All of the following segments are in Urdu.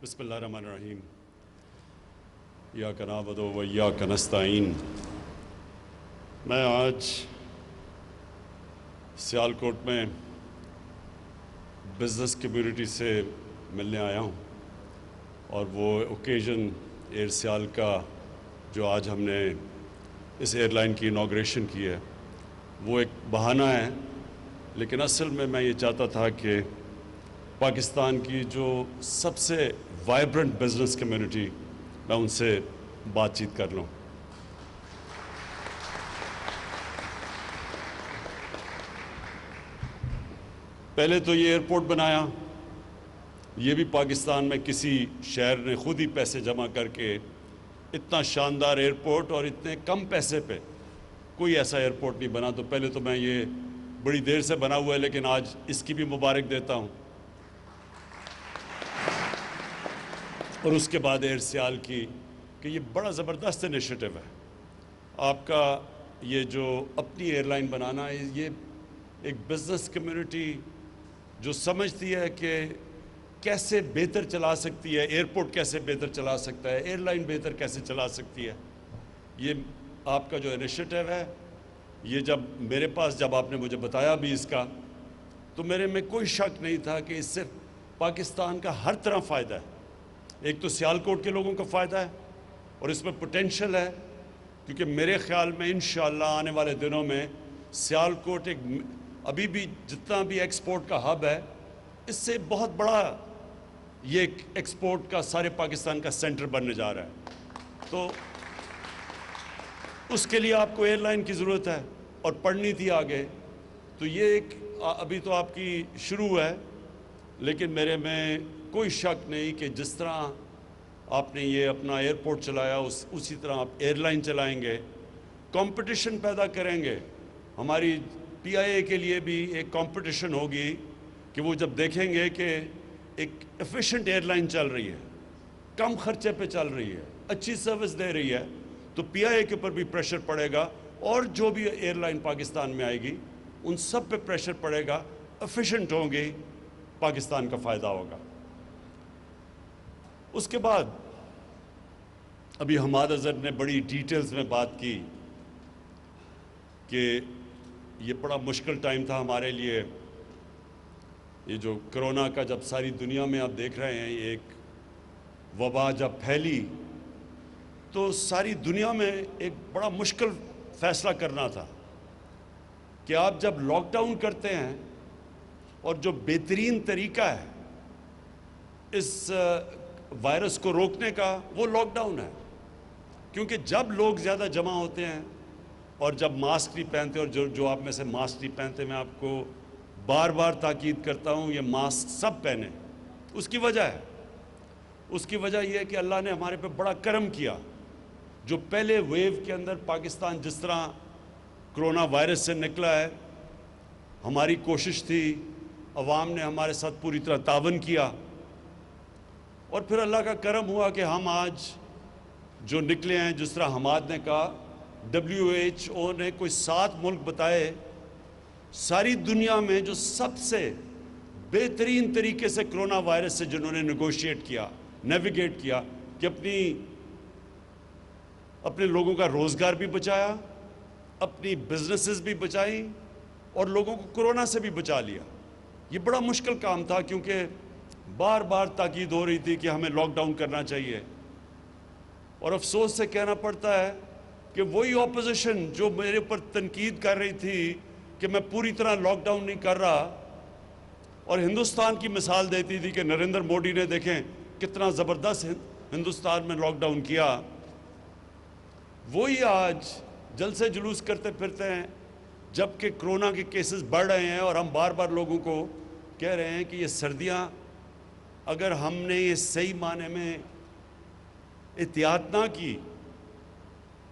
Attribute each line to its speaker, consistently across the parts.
Speaker 1: بسم اللہ الرحمن الرحیم ایاک نعبد و ایاک نستعین۔ میں آج سیالکوٹ میں بزنس کمیونٹی سے ملنے آیا ہوں، اور وہ اوکیزن ایئر سیال کا جو آج ہم نے اس ایئر لائن کی انوگریشن کی ہے وہ ایک بہانہ ہے، لیکن اصل میں یہ چاہتا تھا کہ پاکستان کی جو سب سے وائبرنٹ بزنس کمیونٹی، میں ان سے بات چیت کر لوں۔ پہلے تو یہ ایئرپورٹ بنایا، یہ بھی پاکستان میں کسی شہر نے خود ہی پیسے جمع کر کے اتنا شاندار ایئرپورٹ اور اتنے کم پیسے پہ کوئی ایسا ایئرپورٹ نہیں بنا۔ تو پہلے تو میں یہ بڑی دیر سے بنا ہوا ہے، لیکن آج اس کی بھی مبارک دیتا ہوں۔ اور اس کے بعد ایئر سیال کی کہ یہ بڑا زبردست انیشیٹو ہے آپ کا، یہ جو اپنی ایئر لائن بنانا ہے۔ یہ ایک بزنس کمیونٹی جو سمجھتی ہے کہ کیسے بہتر چلا سکتی ہے، ایئرپورٹ کیسے بہتر چلا سکتا ہے، ایئر لائن بہتر کیسے چلا سکتی ہے، یہ آپ کا جو انیشیٹو ہے، یہ جب میرے پاس جب آپ نے مجھے بتایا بھی اس کا، تو میرے میں کوئی شک نہیں تھا کہ اس سے پاکستان کا ہر طرح فائدہ ہے۔ ایک تو سیالکوٹ کے لوگوں کا فائدہ ہے، اور اس میں پوٹینشل ہے، کیونکہ میرے خیال میں انشاءاللہ آنے والے دنوں میں سیالکوٹ ایک ابھی بھی جتنا بھی ایکسپورٹ کا ہب ہے، اس سے بہت بڑا یہ ایکسپورٹ کا سارے پاکستان کا سینٹر بننے جا رہا ہے۔ تو اس کے لیے آپ کو ایئر لائن کی ضرورت ہے اور پڑھنی تھی آگے، تو یہ ایک ابھی تو آپ کی شروع ہے، لیکن میرے میں کوئی شک نہیں کہ جس طرح آپ نے یہ اپنا ایئرپورٹ چلایا اسی طرح آپ ایئر لائن چلائیں گے، کمپٹیشن پیدا کریں گے۔ ہماری پی آئی اے کے لیے بھی ایک کمپٹیشن ہوگی کہ وہ جب دیکھیں گے کہ ایک ایفیشنٹ ایئر لائن چل رہی ہے، کم خرچے پہ چل رہی ہے، اچھی سروس دے رہی ہے، تو پی آئی اے کے اوپر بھی پریشر پڑے گا، اور جو بھی ایئر لائن پاکستان میں آئے گی ان سب پہ پریشر پڑے گا، ایفیشنٹ ہوں گی، پاکستان کا فائدہ ہوگا۔ اس کے بعد ابھی حماد اظہر نے بڑی ڈیٹیلز میں بات کی کہ یہ بڑا مشکل ٹائم تھا ہمارے لیے، یہ جو کرونا کا جب ساری دنیا میں آپ دیکھ رہے ہیں، ایک وبا جب پھیلی تو ساری دنیا میں ایک بڑا مشکل فیصلہ کرنا تھا کہ آپ جب لاک ڈاؤن کرتے ہیں، اور جو بہترین طریقہ ہے اس وائرس کو روکنے کا وہ لاک ڈاؤن ہے، کیونکہ جب لوگ زیادہ جمع ہوتے ہیں اور جب ماسک نہیں پہنتے، اور جو آپ میں سے ماسک نہیں پہنتے، میں آپ کو بار بار تاکید کرتا ہوں یہ ماسک سب پہنیں۔ اس کی وجہ ہے، اس کی وجہ یہ ہے کہ اللہ نے ہمارے پہ بڑا کرم کیا۔ جو پہلے ویو کے اندر پاکستان جس طرح کرونا وائرس سے نکلا ہے، ہماری کوشش تھی، عوام نے ہمارے ساتھ پوری طرح تعاون کیا، اور پھر اللہ کا کرم ہوا کہ ہم آج جو نکلے ہیں، جس طرح حماد نے کہا، WHO نے کوئی 7 ملک بتائے ساری دنیا میں جو سب سے بہترین طریقے سے کرونا وائرس سے جنہوں نے نیگوشیٹ کیا، نیویگیٹ کیا، کہ اپنے لوگوں کا روزگار بھی بچایا، اپنی بزنسز بھی بچائیں، اور لوگوں کو کرونا سے بھی بچا لیا۔ یہ بڑا مشکل کام تھا، کیونکہ بار بار تاکید ہو رہی تھی کہ ہمیں لاک ڈاؤن کرنا چاہیے، اور افسوس سے کہنا پڑتا ہے کہ وہی اپوزیشن جو میرے اوپر تنقید کر رہی تھی کہ میں پوری طرح لاک ڈاؤن نہیں کر رہا، اور ہندوستان کی مثال دیتی تھی کہ نریندر مودی نے دیکھیں کتنا زبردست ہندوستان میں لاک ڈاؤن کیا، وہی آج جلسے جلوس کرتے پھرتے ہیں، جبکہ کرونا کے کیسز بڑھ رہے ہیں، اور ہم بار بار لوگوں کو کہہ رہے ہیں کہ یہ سردیاں اگر ہم نے یہ صحیح معنی میں احتیاط نہ کی،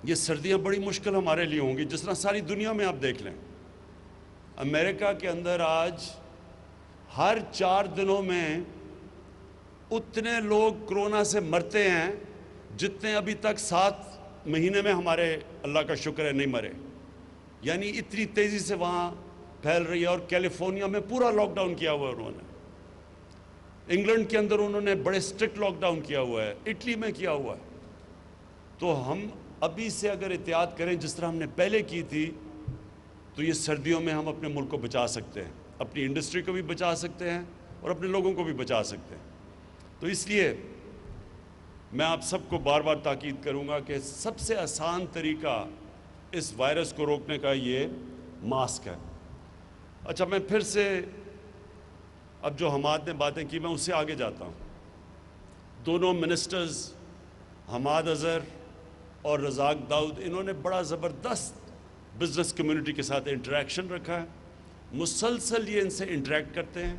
Speaker 1: یہ سردیاں بڑی مشکل ہمارے لیے ہوں گی۔ جس طرح ساری دنیا میں آپ دیکھ لیں، امریکہ کے اندر آج ہر 4 دنوں میں اتنے لوگ کرونا سے مرتے ہیں جتنے ابھی تک 7 مہینے میں ہمارے اللہ کا شکر ہے نہیں مرے۔ یعنی اتنی تیزی سے وہاں پھیل رہی ہے، اور کیلیفورنیا میں پورا لاک ڈاؤن کیا ہوا ہے انہوں نے۔ انگلینڈ کے اندر انہوں نے بڑے اسٹرکٹ لاک ڈاؤن کیا ہوا ہے، اٹلی میں کیا ہوا ہے. تو ہم ابھی سے اگر احتیاط کریں جس طرح ہم نے پہلے کی تھی تو یہ سردیوں میں ہم اپنے ملک کو بچا سکتے ہیں، اپنی انڈسٹری کو بھی بچا سکتے ہیں اور اپنے لوگوں کو بھی بچا سکتے ہیں. تو اس لیے میں آپ سب کو بار بار تاکید کروں گا کہ سب سے آسان طریقہ اس وائرس کو روکنے کا یہ ماسک ہے. اچھا، میں پھر سے اب جو حماد نے باتیں کی میں اس سے آگے جاتا ہوں. دونوں منسٹرز حماد اظہر اور رزاق داؤد، انہوں نے بڑا زبردست بزنس کمیونٹی کے ساتھ انٹریکشن رکھا ہے. مسلسل یہ ان سے انٹریکٹ کرتے ہیں،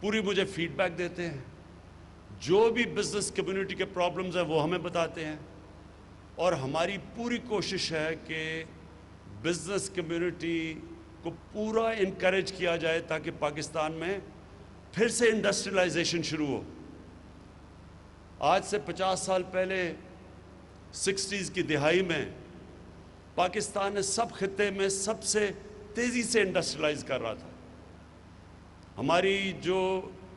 Speaker 1: پوری مجھے فیڈ بیک دیتے ہیں، جو بھی بزنس کمیونٹی کے پرابلمز ہیں وہ ہمیں بتاتے ہیں. اور ہماری پوری کوشش ہے کہ بزنس کمیونٹی کو پورا انکریج کیا جائے تاکہ پاکستان میں پھر سے انڈسٹریلائزیشن شروع ہو. آج سے 50 سال پہلے 60s کی دہائی میں پاکستان نے سب خطے میں سب سے تیزی سے انڈسٹریلائز کر رہا تھا. ہماری جو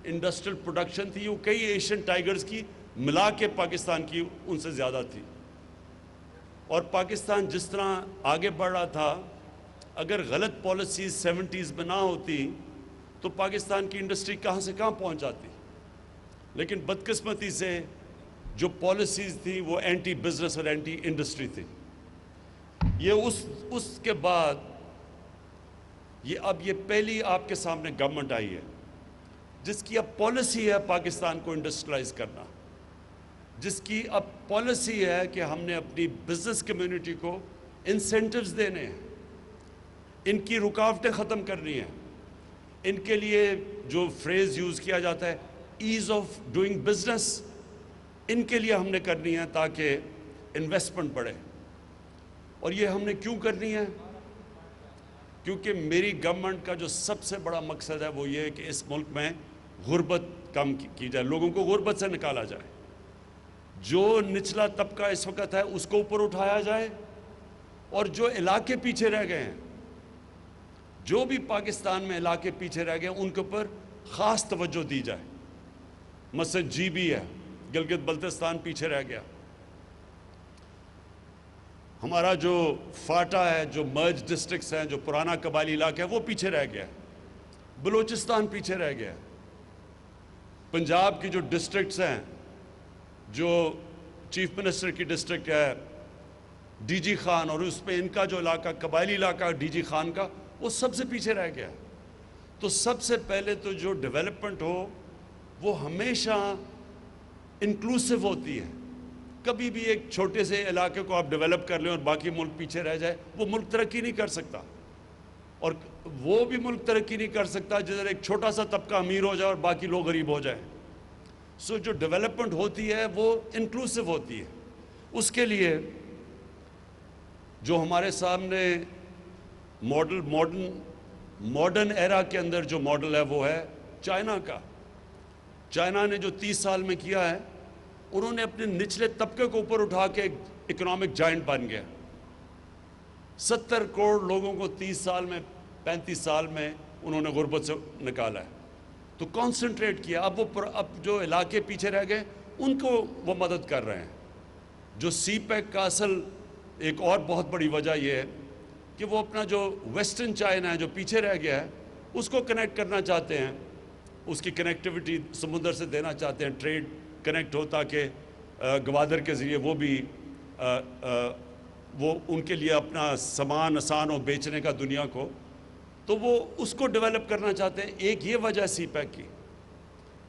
Speaker 1: انڈسٹریل پروڈکشن تھی وہ کئی ایشین ٹائیگرز کی ملا کے پاکستان کی ان سے زیادہ تھی. اور پاکستان جس طرح آگے بڑھ رہا تھا، اگر غلط پالیسیز 70s میں نہ ہوتی تو پاکستان کی انڈسٹری کہاں سے کہاں پہنچ جاتی. لیکن بدقسمتی سے جو پالیسیز تھی وہ اینٹی بزنس اور اینٹی انڈسٹری تھی. یہ اس کے بعد اب یہ پہلی آپ کے سامنے گورنمنٹ آئی ہے جس کی اب پالیسی ہے پاکستان کو انڈسٹریلائز کرنا، جس کی اب پالیسی ہے کہ ہم نے اپنی بزنس کمیونٹی کو انسینٹیوز دینے ہیں، ان کی رکاوٹیں ختم کرنی ہیں. ان کے لیے جو فریز یوز کیا جاتا ہے ایز آف ڈوئنگ بزنس، ان کے لیے ہم نے کرنی ہے تاکہ انویسٹمنٹ بڑھے. اور یہ ہم نے کیوں کرنی ہے؟ کیونکہ میری گورنمنٹ کا جو سب سے بڑا مقصد ہے وہ یہ ہے کہ اس ملک میں غربت کم کی جائے، لوگوں کو غربت سے نکالا جائے. جو نچلا طبقہ اس وقت ہے اس کو اوپر اٹھایا جائے، اور جو علاقے پیچھے رہ گئے ہیں، جو بھی پاکستان میں علاقے پیچھے رہ گئے ان کے اوپر خاص توجہ دی جائے. مثلا جی بی ہے، گلگت بلتستان پیچھے رہ گیا. ہمارا جو فاٹا ہے، جو مرج ڈسٹرکٹس ہیں، جو پرانا قبائلی علاقہ ہے وہ پیچھے رہ گیا. بلوچستان پیچھے رہ گیا. پنجاب کی جو ڈسٹرکٹس ہیں، جو چیف منسٹر کی ڈسٹرکٹ ہے ڈی جی خان، اور اس پہ ان کا جو علاقہ قبائلی علاقہ ڈی جی خان کا، وہ سب سے پیچھے رہ گیا. تو سب سے پہلے تو جو ڈیولپمنٹ ہو وہ ہمیشہ انکلوسیو ہوتی ہے. کبھی بھی ایک چھوٹے سے علاقے کو آپ ڈیولپ کر لیں اور باقی ملک پیچھے رہ جائے، وہ ملک ترقی نہیں کر سکتا. اور وہ بھی ملک ترقی نہیں کر سکتا جدھر ایک چھوٹا سا طبقہ امیر ہو جائے اور باقی لوگ غریب ہو جائیں. سو جو ڈیولپمنٹ ہوتی ہے وہ انکلوسیو ہوتی ہے. اس کے لیے جو ہمارے سامنے ماڈرن ایرا کے اندر جو ماڈل ہے وہ ہے چائنا کا. چائنا نے جو 30 سال میں کیا ہے، انہوں نے اپنے نچلے طبقے کو اوپر اٹھا کے ایک اکنامک جائنٹ بن گیا. 70 کروڑ لوگوں کو 30 سال میں 35 سال میں انہوں نے غربت سے نکالا ہے. تو کانسنٹریٹ کیا. اب جو علاقے پیچھے رہ گئے ان کو وہ مدد کر رہے ہیں. جو سی پیک کا اصل ایک اور بہت بڑی وجہ یہ ہے کہ وہ اپنا جو ویسٹرن چائنا ہے جو پیچھے رہ گیا ہے اس کو کنیکٹ کرنا چاہتے ہیں. اس کی کنیکٹیوٹی سمندر سے دینا چاہتے ہیں، ٹریڈ کنیکٹ ہو تاکہ گوادر کے ذریعے وہ ان کے لیے اپنا سامان آسان ہو بیچنے کا دنیا کو. تو وہ اس کو ڈیولپ کرنا چاہتے ہیں. ایک یہ وجہ سی پیک کی.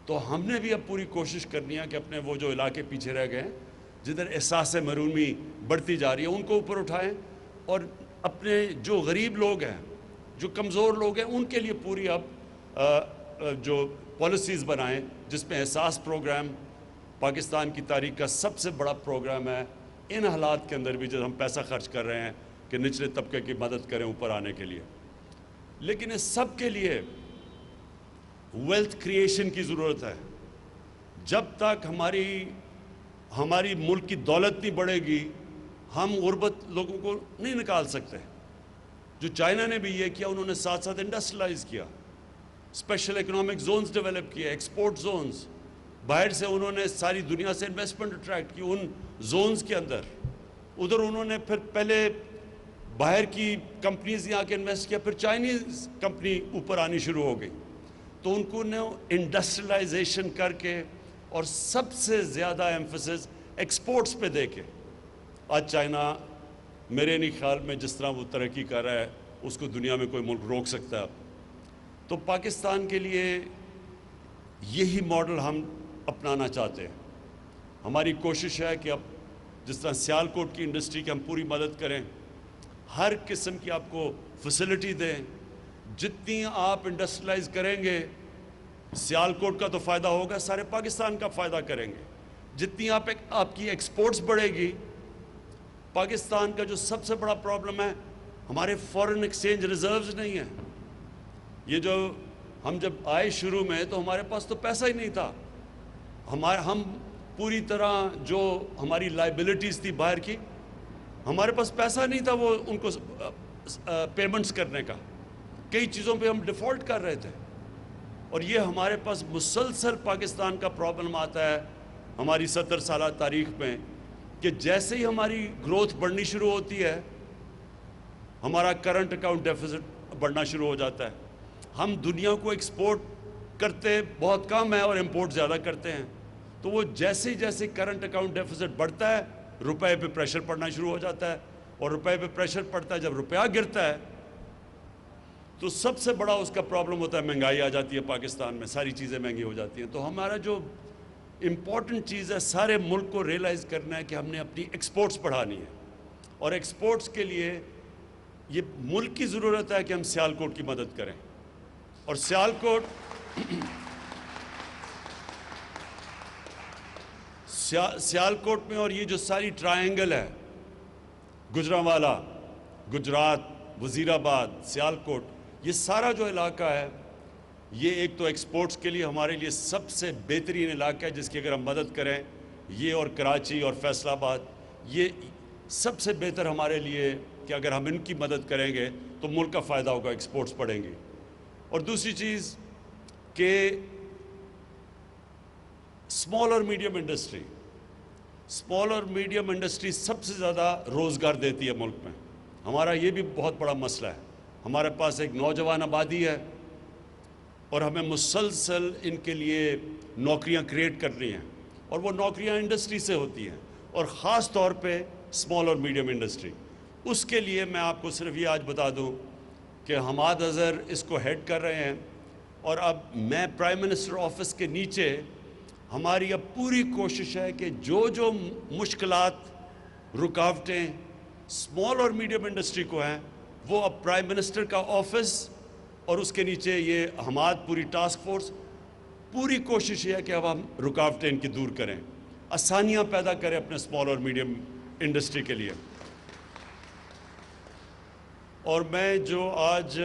Speaker 1: تو ہم نے بھی اب پوری کوشش کرنی ہے کہ اپنے وہ جو علاقے پیچھے رہ گئے ہیں جدھر احساس محرومی بڑھتی جا رہی ہے ان کو اوپر اٹھائیں، اور اپنے جو غریب لوگ ہیں، جو کمزور لوگ ہیں، ان کے لیے پوری اب جو پالیسیز بنائیں جس میں احساس پروگرام پاکستان کی تاریخ کا سب سے بڑا پروگرام ہے. ان حالات کے اندر بھی جب ہم پیسہ خرچ کر رہے ہیں کہ نچلے طبقے کی مدد کریں اوپر آنے کے لیے. لیکن اس سب کے لیے ویلتھ کریشن کی ضرورت ہے. جب تک ہماری ملک کی دولت نہیں بڑھے گی ہم غربت لوگوں کو نہیں نکال سکتے. جو چائنا نے بھی یہ کیا، انہوں نے ساتھ ساتھ انڈسٹریلائز کیا. اسپیشل اکنامک زونز ڈیولپ کیے, ایکسپورٹ زونز. باہر سے انہوں نے ساری دنیا سے انویسٹمنٹ اٹریکٹ کی ان زونز کے اندر. ادھر انہوں نے پھر پہلے باہر کی کمپنیز یہاں کے انویسٹ کیا, پھر چائنیز کمپنی اوپر آنی شروع ہو گئی. تو ان کو نے انڈسٹریلائزیشن کر کے اور سب سے زیادہ ایمفسس ایکسپورٹس پہ دے کے آج چائنا میرے نہیں خیال میں جس طرح وہ ترقی کر رہا ہے اس کو دنیا میں کوئی ملک روک سکتا ہے. تو پاکستان کے لیے یہی ماڈل ہم اپنانا چاہتے ہیں. ہماری کوشش ہے کہ اب جس طرح سیالکوٹ کی انڈسٹری کی ہم پوری مدد کریں, ہر قسم کی آپ کو فیسلٹی دیں. جتنی آپ انڈسٹریلائز کریں گے سیالکوٹ کا تو فائدہ ہوگا, سارے پاکستان کا فائدہ کریں گے. جتنی آپ کی ایکسپورٹس بڑھے گی, پاکستان کا جو سب سے بڑا پرابلم ہے ہمارے فورن ایکسچینج ریزروز نہیں ہیں. یہ جو ہم جب آئے شروع میں تو ہمارے پاس تو پیسہ ہی نہیں تھا. ہم پوری طرح جو ہماری لائبلٹیز تھی باہر کی, ہمارے پاس پیسہ نہیں تھا وہ ان کو پیمنٹس کرنے کا. کئی چیزوں پہ ہم ڈیفالٹ کر رہے تھے. اور یہ ہمارے پاس مسلسل پاکستان کا پرابلم آتا ہے ہماری 70 سالہ تاریخ میں کہ جیسے ہی ہماری گروتھ بڑھنی شروع ہوتی ہے ہمارا کرنٹ اکاؤنٹ ڈیفیسٹ بڑھنا شروع ہو جاتا ہے. ہم دنیا کو ایکسپورٹ کرتے بہت کم ہے اور امپورٹ زیادہ کرتے ہیں. تو وہ جیسے جیسے کرنٹ اکاؤنٹ ڈیفیسٹ بڑھتا ہے روپے پہ پریشر پڑنا شروع ہو جاتا ہے. اور روپے پہ پریشر پڑتا ہے, جب روپیہ گرتا ہے تو سب سے بڑا اس کا پرابلم ہوتا ہے مہنگائی آ جاتی ہے پاکستان میں, ساری چیزیں مہنگی ہو جاتی ہیں. تو ہمارا جو امپورٹنٹ چیز ہے سارے ملک کو ریئلائز کرنا ہے کہ ہم نے اپنی ایکسپورٹس بڑھانی ہے. اور ایکسپورٹس کے لیے یہ ملک کی ضرورت ہے کہ ہم سیالکوٹ کی مدد کریں. اور سیالکوٹ میں اور یہ جو ساری ٹرائنگل ہے, گجرانوالہ, گجرات, وزیر آباد, سیالکوٹ, یہ سارا جو علاقہ ہے یہ ایک تو ایکسپورٹس کے لیے ہمارے لیے سب سے بہترین علاقہ ہے جس کی اگر ہم مدد کریں, یہ اور کراچی اور فیصل آباد, یہ سب سے بہتر ہمارے لیے کہ اگر ہم ان کی مدد کریں گے تو ملک کا فائدہ ہوگا, ایکسپورٹس بڑھیں گی. اور دوسری چیز کہ اسمال اور میڈیم انڈسٹری سب سے زیادہ روزگار دیتی ہے ملک میں. ہمارا یہ بھی بہت بڑا مسئلہ ہے. ہمارے پاس ایک نوجوان آبادی ہے اور ہمیں مسلسل ان کے لیے نوکریاں کریٹ کرنی ہیں, اور وہ نوکریاں انڈسٹری سے ہوتی ہیں, اور خاص طور پہ اسمال اور میڈیم انڈسٹری. اس کے لیے میں آپ کو صرف یہ آج بتا دوں کہ حماد اظہر اس کو ہیڈ کر رہے ہیں, اور اب میں پرائم منسٹر آفس کے نیچے ہماری اب پوری کوشش ہے کہ جو مشکلات, رکاوٹیں اسمال اور میڈیم انڈسٹری کو ہیں وہ اب پرائم منسٹر کا آفس اور اس کے نیچے یہ حماد پوری ٹاسک فورس, پوری کوشش یہ ہے کہ اب ہم رکاوٹیں ان کی دور کریں, آسانیاں پیدا کریں اپنے اسمال اور میڈیم انڈسٹری کے لیے. اور میں جو آج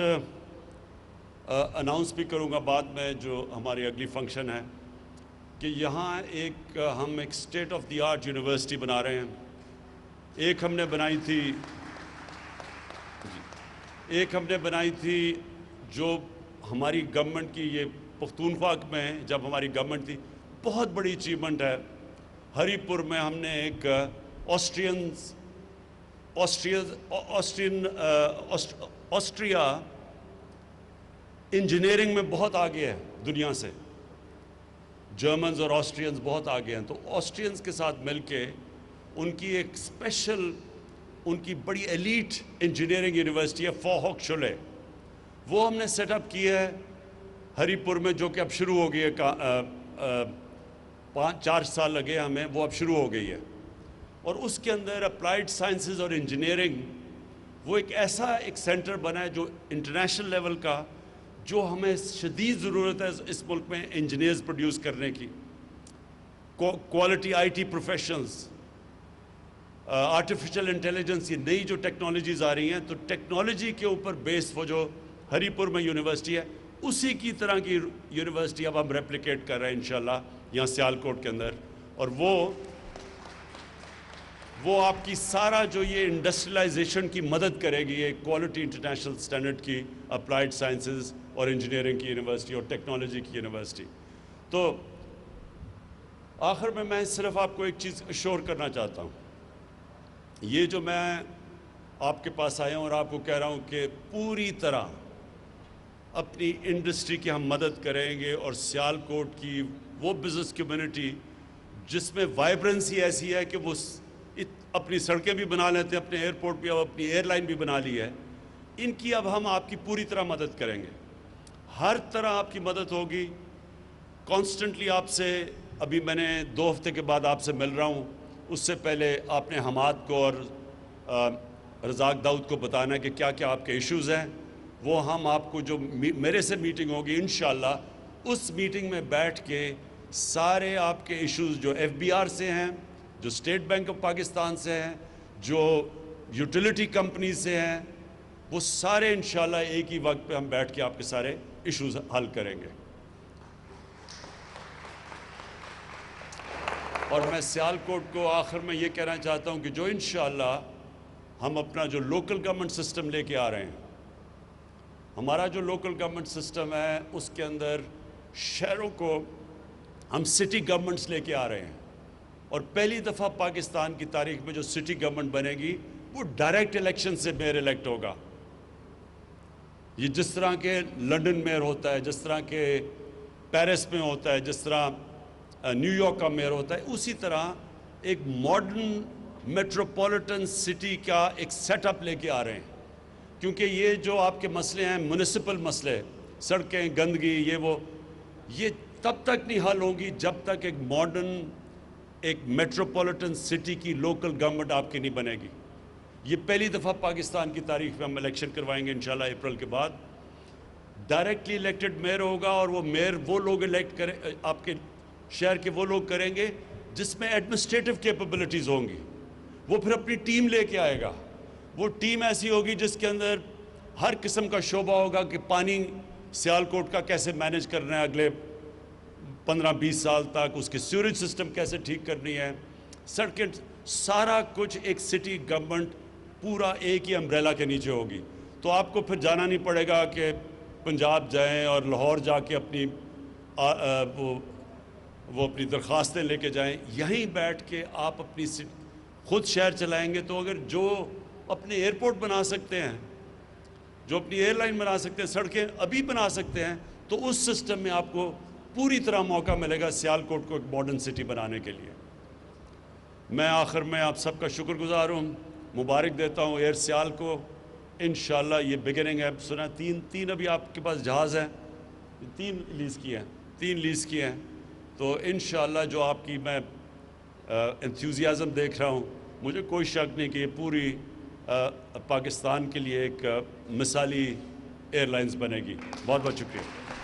Speaker 1: اناؤنس بھی کروں گا بعد میں جو ہماری اگلی فنکشن ہے کہ یہاں ہم ایک state of the art university بنا رہے ہیں. ایک ہم نے بنائی تھی جو ہماری گورنمنٹ کی, یہ پختونخوا میں جب ہماری گورنمنٹ تھی, بہت بڑی اچیومنٹ ہے. ہری پور میں ہم نے ایک آسٹریا انجینئرنگ میں بہت آگے ہے دنیا سے, جرمنز اور آسٹرینز بہت آگے ہیں. تو آسٹرینز کے ساتھ مل کے ان کی ایک اسپیشل, ان کی بڑی ایلیٹ انجینئرنگ یونیورسٹی ہے فوہوک شولے, وہ ہم نے سیٹ اپ کی ہے ہری پور میں, جو کہ اب شروع ہو گئی ہے. 4 سال لگے ہمیں, وہ اب شروع ہو گئی ہے. اور اس کے اندر اپلائیڈ سائنسز اور انجینئرنگ وہ ایک ایسا ایک سینٹر بنا ہے جو انٹرنیشنل لیول کا, جو ہمیں شدید ضرورت ہے اس ملک میں انجینئرز پروڈیوس کرنے کی. Quality I T professionals, artificial intelligence, یہ نئی جو ٹیکنالوجیز آ رہی ہیں, تو ٹیکنالوجی کے اوپر بیس وہ جو ہری پور میں یونیورسٹی ہے اسی کی طرح کی یونیورسٹی اب ہم ریپلیکیٹ کر رہے ہیں انشاءاللہ یہاں سیالکوٹ کے اندر. اور وہ آپ کی سارا جو یہ انڈسٹریلائزیشن کی مدد کرے گی, یہ کوالٹی انٹرنیشنل سٹینڈرڈ کی اپلائیڈ سائنسز اور انجینئرنگ کی یونیورسٹی اور ٹیکنالوجی کی یونیورسٹی. تو آخر میں صرف آپ کو ایک چیز اشور کرنا چاہتا ہوں. یہ جو میں آپ کے پاس آیا ہوں اور آپ کو کہہ رہا ہوں کہ پوری طرح اپنی انڈسٹری کی ہم مدد کریں گے، اور سیالکوٹ کی وہ بزنس کمیونٹی جس میں وائبرنسی ایسی ہے کہ وہ اپنی سڑکیں بھی بنا لیتے ہیں، اپنے ایئرپورٹ بھی، اب اپنی ایئر لائن بھی بنا لی ہے، ان کی اب ہم آپ کی پوری طرح مدد کریں گے. ہر طرح آپ کی مدد ہوگی. کانسٹنٹلی آپ سے، ابھی میں نے 2 ہفتے کے بعد آپ سے مل رہا ہوں، اس سے پہلے آپ نے حماد کو اور رزاق داؤد کو بتانا ہے کہ کیا کیا آپ کے ایشوز ہیں. وہ ہم آپ کو جو میرے سے میٹنگ ہوگی انشاءاللہ، اس میٹنگ میں بیٹھ کے سارے آپ کے ایشوز جو ایف بی آر سے ہیں، جو اسٹیٹ بینک آف پاکستان سے ہیں، جو یوٹیلیٹی کمپنی سے ہیں، وہ سارے انشاءاللہ ایک ہی وقت پہ ہم بیٹھ کے آپ کے سارے ایشوز حل کریں گے. اور میں سیالکوٹ کو آخر میں یہ کہنا چاہتا ہوں کہ جو انشاءاللہ ہم اپنا جو لوکل گورنمنٹ سسٹم لے کے آ رہے ہیں، ہمارا جو لوکل گورنمنٹ سسٹم ہے اس کے اندر شہروں کو ہم سٹی گورنمنٹس لے کے آ رہے ہیں. اور پہلی دفعہ پاکستان کی تاریخ میں جو سٹی گورنمنٹ بنے گی وہ ڈائریکٹ الیکشن سے میئر الیکٹ ہوگا. یہ جس طرح کے لنڈن میئر ہوتا ہے، جس طرح کے پیرس میں ہوتا ہے، جس طرح نیو یارک کا میئر ہوتا ہے، اسی طرح ایک ماڈرن میٹروپولیٹن سٹی کا ایک سیٹ اپ لے کے آ رہے ہیں. کیونکہ یہ جو آپ کے مسئلے ہیں، میونسپل مسئلے، سڑکیں، گندگی، یہ تب تک نہیں حل ہوں گی جب تک ایک ماڈرن، ایک میٹروپولیٹن سٹی کی لوکل گورنمنٹ آپ کی نہیں بنے گی. یہ پہلی دفعہ پاکستان کی تاریخ میں ہم الیکشن کروائیں گے انشاءاللہ اپریل کے بعد. ڈائریکٹلی الیکٹڈ میئر ہوگا، اور وہ میئر وہ لوگ الیکٹ کریں، آپ کے شہر کے وہ لوگ کریں گے جس میں ایڈمنسٹریٹو کیپبلٹیز ہوں گی. وہ پھر اپنی ٹیم لے کے آئے گا. وہ ٹیم ایسی ہوگی جس کے اندر ہر قسم کا شعبہ ہوگا کہ پانی سیالکوٹ کا کیسے مینیج کرنا ہے اگلے 15-20 سال تک، اس کے سیوریج سسٹم کیسے ٹھیک کرنی ہے، سڑکیں، سارا کچھ ایک سٹی گورنمنٹ پورا ایک ہی امبریلا کے نیچے ہوگی. تو آپ کو پھر جانا نہیں پڑے گا کہ پنجاب جائیں اور لاہور جا کے اپنی وہ اپنی درخواستیں لے کے جائیں. یہیں بیٹھ کے آپ اپنی خود شہر چلائیں گے. تو اگر جو اپنے ایئرپورٹ بنا سکتے ہیں، جو اپنی ایئر لائن بنا سکتے ہیں، سڑکیں ابھی بنا سکتے ہیں، تو اس سسٹم میں آپ کو پوری طرح موقع ملے گا سیالکوٹ کو ایک ماڈرن سٹی بنانے کے لیے. میں آخر میں آپ سب کا شکر گزار ہوں، مبارک دیتا ہوں ایئر سیال کو. انشاءاللہ یہ بگننگ ہے. سنا تین ابھی آپ کے پاس جہاز ہیں، 3 لیز کیے ہیں. تو انشاءاللہ جو آپ کی میں انتھیوزیازم دیکھ رہا ہوں، مجھے کوئی شک نہیں کہ یہ پوری پاکستان کے لیے ایک مثالی ایئر لائنز بنے گی. بہت بہت شکریہ.